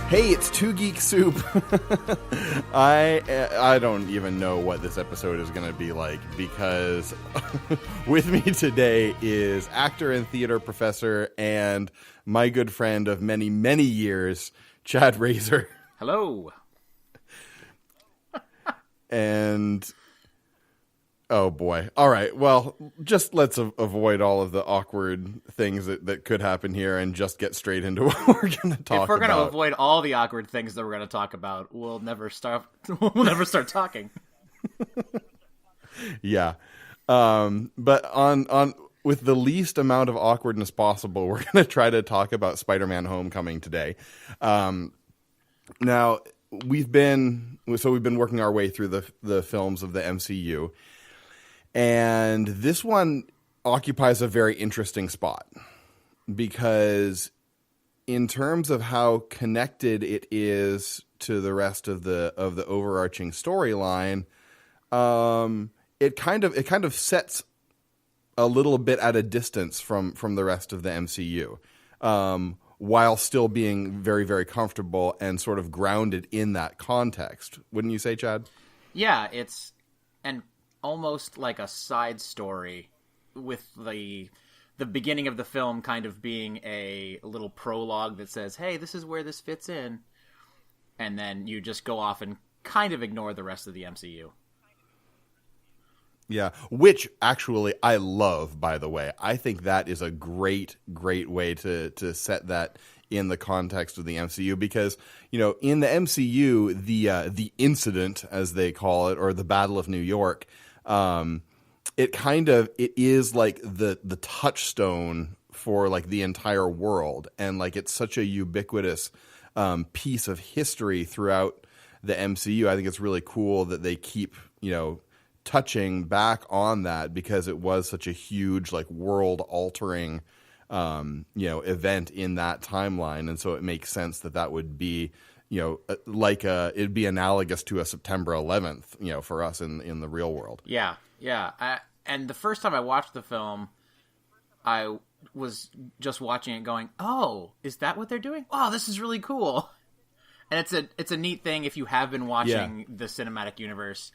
Hey, it's Two Geek Soup. I don't even know what this episode is going to be like because with me today is actor and theater professor and my good friend of many, many years, Chad Rasor. Hello. And oh boy. All right. Well, just let's avoid all of the awkward things that could happen here and just get straight into what we're going to talk about. If we're going to avoid all the awkward things that we're going to talk about, we'll never start talking. Yeah. But on with the least amount of awkwardness possible, we're going to try to talk about Spider-Man Homecoming today. Now, we've been working our way through the films of the MCU. And this one occupies a very interesting spot because in terms of how connected it is to the rest of the overarching storyline, it kind of sets a little bit at a distance from the rest of the MCU, while still being very, very comfortable and sort of grounded in that context. Wouldn't you say, Chad? Yeah, it's almost like a side story with the beginning of the film kind of being a little prologue that says, hey, this is where this fits in. And then you just go off and kind of ignore the rest of the MCU. Yeah, which actually I love, by the way. I think that is a great, great way to set that in the context of the MCU because, you know, in the MCU, the incident, as they call it, or the Battle of New York, it is like the touchstone for like the entire world, and like it's such a ubiquitous piece of history throughout the MCU. I think it's really cool that they keep, you know, touching back on that because it was such a huge like world altering event in that timeline, and so it makes sense that would be, you know, like it'd be analogous to a September 11th, you know, for us in the real world. Yeah. And the first time I watched the film, I was just watching it going, oh, is that what they're doing? Oh, this is really cool. And it's a neat thing if you have been watching the cinematic universe,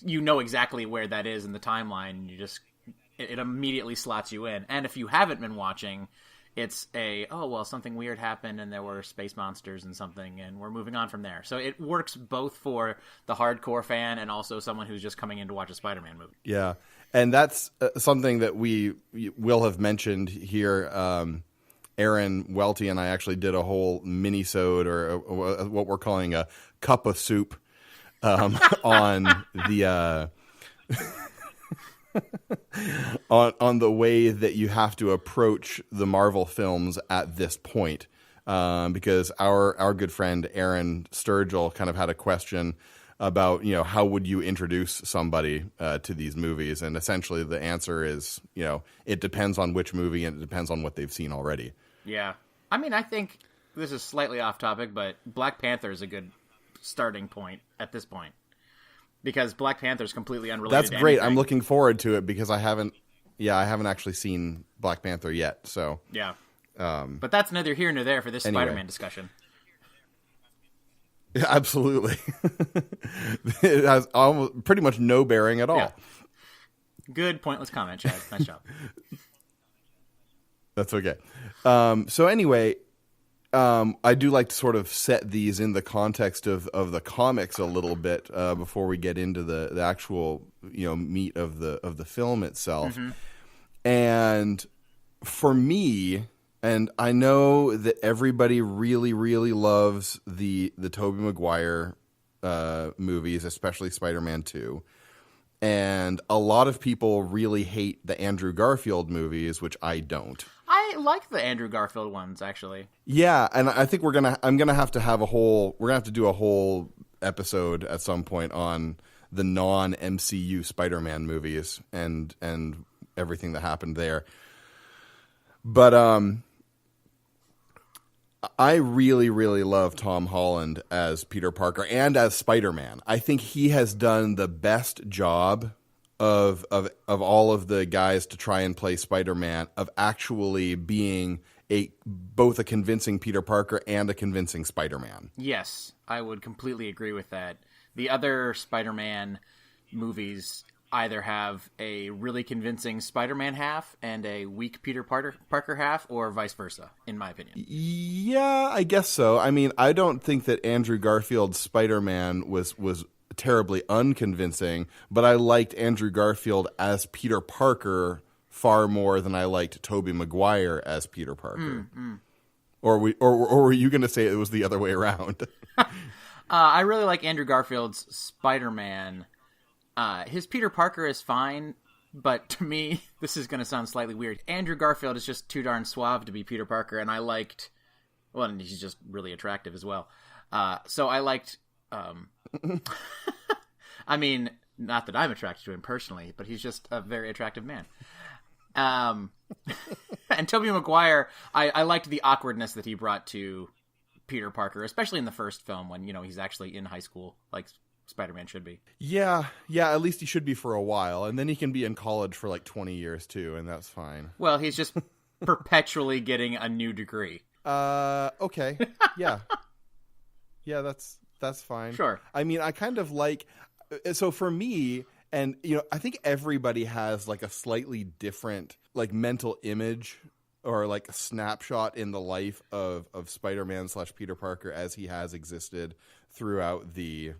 you know exactly where that is in the timeline. It immediately slots you in. And if you haven't been watching, it's something weird happened and there were space monsters and something, and we're moving on from there. So it works both for the hardcore fan and also someone who's just coming in to watch a Spider-Man movie. Yeah, and that's something that we will have mentioned here. Aaron Welty and I actually did a whole mini-sode, or what we're calling a cup of soup, on the... on the way that you have to approach the Marvel films at this point, because our good friend Aaron Sturgill kind of had a question about, you know, how would you introduce somebody to these movies, and essentially the answer is, you know, it depends on which movie and it depends on what they've seen already. Yeah, I mean, I think this is slightly off topic, but Black Panther is a good starting point at this point. Because Black Panther is completely unrelated. That's to great. anything. I'm looking forward to it because I haven't actually seen Black Panther yet. So yeah, but that's neither here nor there for this Spider-Man discussion. Yeah, absolutely. It has pretty much no bearing at all. Yeah. Good pointless comment, Chad. Nice job. That's okay. So anyway. I do like to sort of set these in the context of the comics a little bit before we get into the actual, you know, meat of the film itself. Mm-hmm. And for me, and I know that everybody really, really loves the Tobey Maguire movies, especially Spider-Man 2. And a lot of people really hate the Andrew Garfield movies, which I don't. I like the Andrew Garfield ones, actually. Yeah, and I think we're gonna have to do a whole episode at some point on the non-MCU Spider-Man movies and everything that happened there. But I really, really love Tom Holland as Peter Parker and as Spider-Man. I think he has done the best job of all of the guys to try and play Spider-Man of actually being both a convincing Peter Parker and a convincing Spider-Man. Yes, I would completely agree with that. The other Spider-Man movies either have a really convincing Spider-Man half and a weak Peter Parker half, or vice versa, in my opinion. Yeah, I guess so. I mean, I don't think that Andrew Garfield's Spider-Man was terribly unconvincing, but I liked Andrew Garfield as Peter Parker far more than I liked Tobey Maguire as Peter Parker. Or were you going to say it was the other way around? I really like Andrew Garfield's Spider-Man. His Peter Parker is fine, but to me, this is going to sound slightly weird. Andrew Garfield is just too darn suave to be Peter Parker, and I liked... Well, and he's just really attractive as well. So I liked... I mean, not that I'm attracted to him personally, but he's just a very attractive man. And Tobey Maguire, I liked the awkwardness that he brought to Peter Parker, especially in the first film when, he's actually in high school, like Spider-Man should be. Yeah, at least he should be for a while, and then he can be in college for like 20 years too, and that's fine. Well, he's just perpetually getting a new degree. Okay. Yeah. Yeah, that's fine. Sure. I mean, I kind of like, so for me, and I think everybody has like a slightly different like mental image or like a snapshot in the life of Spider-Man / Peter Parker as he has existed throughout the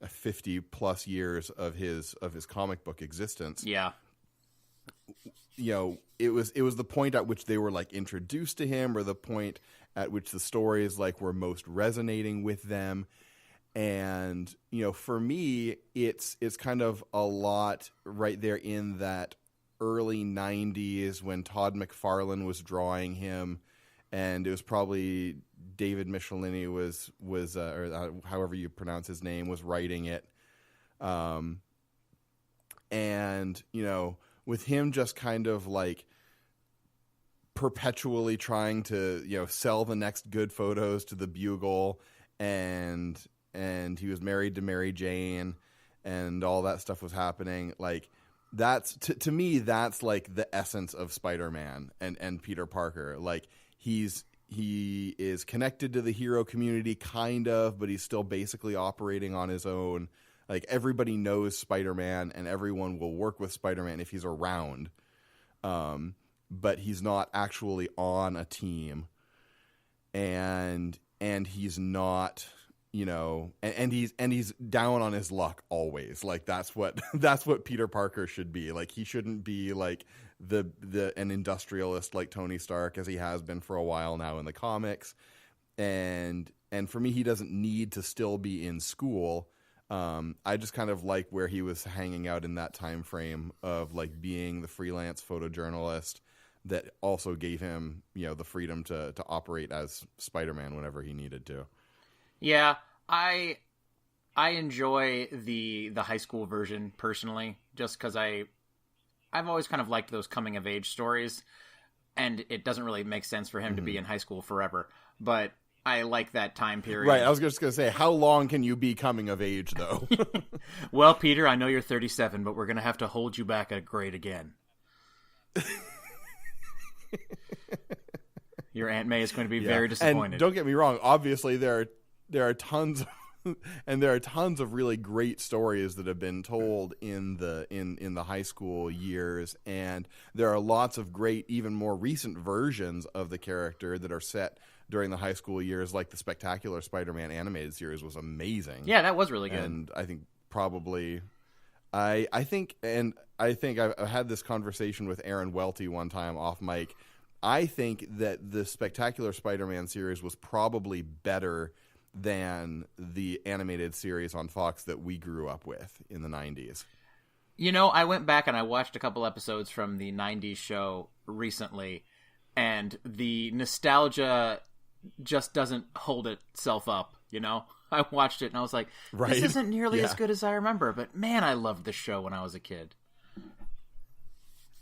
50 plus years of his comic book existence. Yeah. It was the point at which they were like introduced to him, or the point at which the stories like were most resonating with them. And, for me, it's kind of a lot right there in that early 90s when Todd McFarlane was drawing him, and it was probably David Michelini was or however you pronounce his name, was writing it. And, with him just kind of like perpetually trying to, sell the next good photos to the Bugle, and he was married to Mary Jane, and all that stuff was happening. Like, that's to me, that's like the essence of Spider-Man and Peter Parker. Like, he is connected to the hero community, kind of, but he's still basically operating on his own. Like, everybody knows Spider-Man, and everyone will work with Spider-Man if he's around. But he's not actually on a team, and he's not, and he's down on his luck always. Like, that's what Peter Parker should be. Like, he shouldn't be like an industrialist like Tony Stark, as he has been for a while now in the comics. And for me, he doesn't need to still be in school. I just kind of like where he was hanging out in that time frame of like being the freelance photojournalist that also gave him, the freedom to operate as Spider-Man whenever he needed to. Yeah, I enjoy the high school version personally, just because I've always kind of liked those coming of age stories, and it doesn't really make sense for him to be in high school forever. But I like that time period. Right, I was just going to say, how long can you be coming of age, though? Well, Peter, I know you're 37, but we're going to have to hold you back a grade again. Your Aunt May is going to be very disappointed. And don't get me wrong, obviously there are tons of really great stories that have been told in the high school years, and there are lots of great, even more recent versions of the character that are set during the high school years, like the Spectacular Spider-Man animated series was amazing. Yeah, that was really good. And I think probably I think I've had this conversation with Aaron Welty one time off mic. I think that the Spectacular Spider-Man series was probably better than the animated series on Fox that we grew up with in the 90s. I went back and I watched a couple episodes from the 90s show recently, and the nostalgia just doesn't hold itself up, I watched it and I was like, this isn't nearly as good as I remember, but man, I loved this show when I was a kid.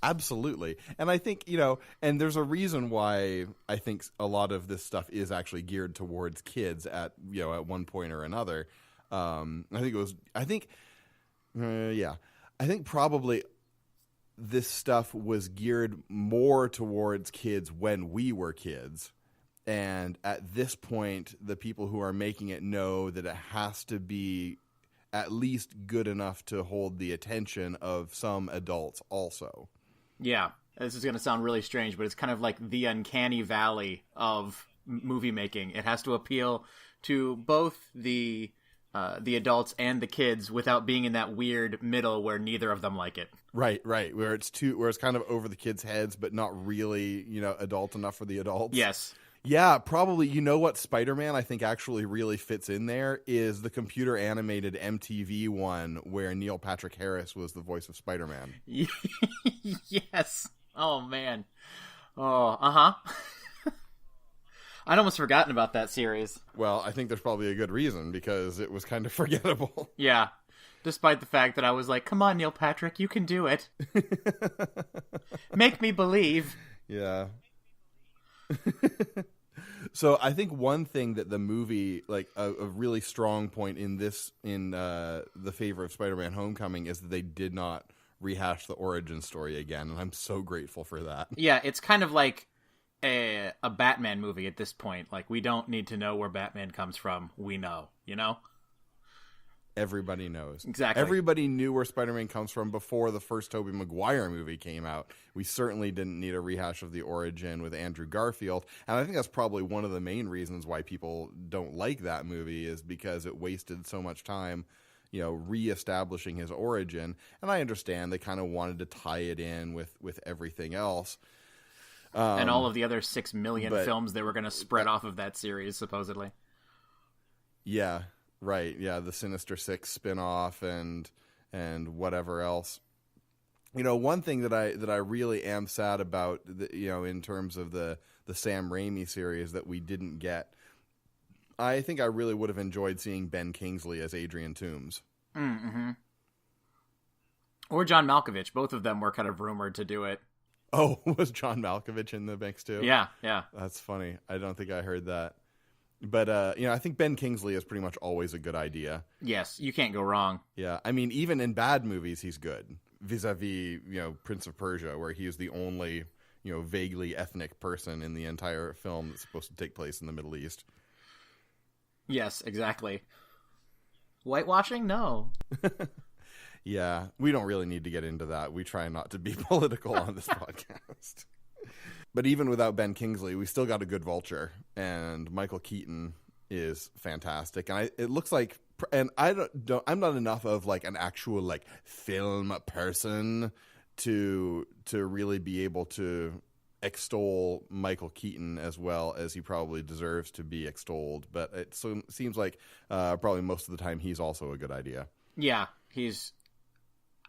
Absolutely. And I think, and there's a reason why I think a lot of this stuff is actually geared towards kids at one point or another. I think probably this stuff was geared more towards kids when we were kids. And at this point, the people who are making it know that it has to be at least good enough to hold the attention of some adults also. Yeah, this is going to sound really strange, but it's kind of like the uncanny valley of movie making. It has to appeal to both the adults and the kids without being in that weird middle where neither of them like it. Right. Where it's kind of over the kids' heads, but not really, adult enough for the adults. Yes. Yeah, probably. You know what Spider-Man I think actually really fits in there is the computer animated MTV one where Neil Patrick Harris was the voice of Spider-Man. Yes. Oh, man. Oh, uh-huh. I'd almost forgotten about that series. Well, I think there's probably a good reason because it was kind of forgettable. Yeah. Despite the fact that I was like, come on, Neil Patrick, you can do it. Make me believe. Yeah. So I think one thing that the movie, like a really strong point in the favor of Spider-Man Homecoming is that they did not rehash the origin story again. And I'm so grateful for that. Yeah, it's kind of like a Batman movie at this point. Like, we don't need to know where Batman comes from. We know, Everybody knows. Exactly. Everybody knew where Spider-Man comes from before the first Tobey Maguire movie came out. We certainly didn't need a rehash of the origin with Andrew Garfield. And I think that's probably one of the main reasons why people don't like that movie is because it wasted so much time, reestablishing his origin. And I understand they kind of wanted to tie it in with everything else. And all of the other 6 million films they were going to spread off of that series, supposedly. Yeah. Right, yeah, the Sinister Six spinoff and whatever else. One thing that I really am sad about, in terms of the Sam Raimi series that we didn't get, I think I really would have enjoyed seeing Ben Kingsley as Adrian Toomes. Mm-hmm. Or John Malkovich. Both of them were kind of rumored to do it. Oh, was John Malkovich in the mix too? Yeah. That's funny. I don't think I heard that. But, I think Ben Kingsley is pretty much always a good idea. Yes, you can't go wrong. Yeah, I mean, even in bad movies, he's good. Vis-a-vis, Prince of Persia, where he is the only, vaguely ethnic person in the entire film that's supposed to take place in the Middle East. Yes, exactly. Whitewashing? No. Yeah, we don't really need to get into that. We try not to be political on this podcast. But even without Ben Kingsley, we still got a good Vulture, and Michael Keaton is fantastic. And it looks like, and I'm not enough of like an actual film person to really be able to extol Michael Keaton as well as he probably deserves to be extolled. But it seems like probably most of the time he's also a good idea. Yeah,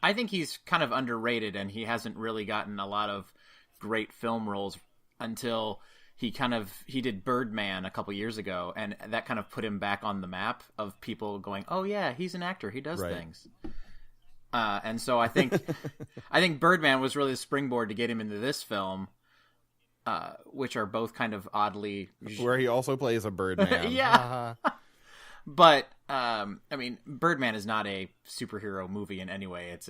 I think he's kind of underrated, and he hasn't really gotten a lot of great film roles until he did Birdman a couple years ago, and that kind of put him back on the map of people going, oh yeah, he's an actor, he does things. And so I think Birdman was really the springboard to get him into this film, which are both kind of oddly, where he also plays a Birdman. Yeah. But Birdman is not a superhero movie in any way. It's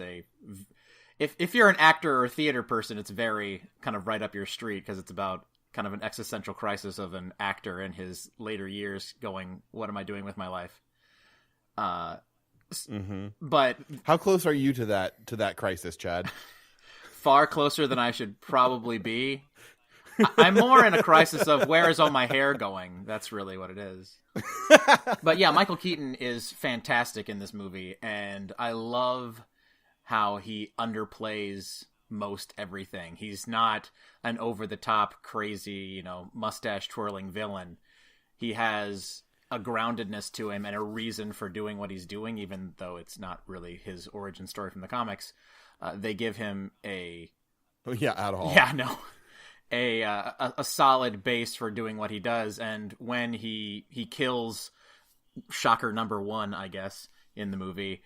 if you're an actor or a theater person, it's very kind of right up your street because it's about kind of an existential crisis of an actor in his later years going, what am I doing with my life? But how close are you to that crisis, Chad? Far closer than I should probably be. I'm more in a crisis of where is all my hair going? That's really what it is. But yeah, Michael Keaton is fantastic in this movie, and I love how he underplays most everything. He's not an over-the-top, crazy, mustache-twirling villain. He has a groundedness to him and a reason for doing what he's doing, even though it's not really his origin story from the comics. They give him a... Yeah, at all. Yeah, no. A solid base for doing what he does, and when he kills shocker number 1, I guess, in the movie...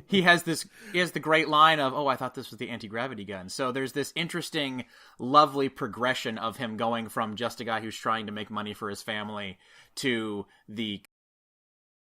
he has the great line of, oh, I thought this was the anti-gravity gun. So there's this interesting, lovely progression of him going from just a guy who's trying to make money for his family to the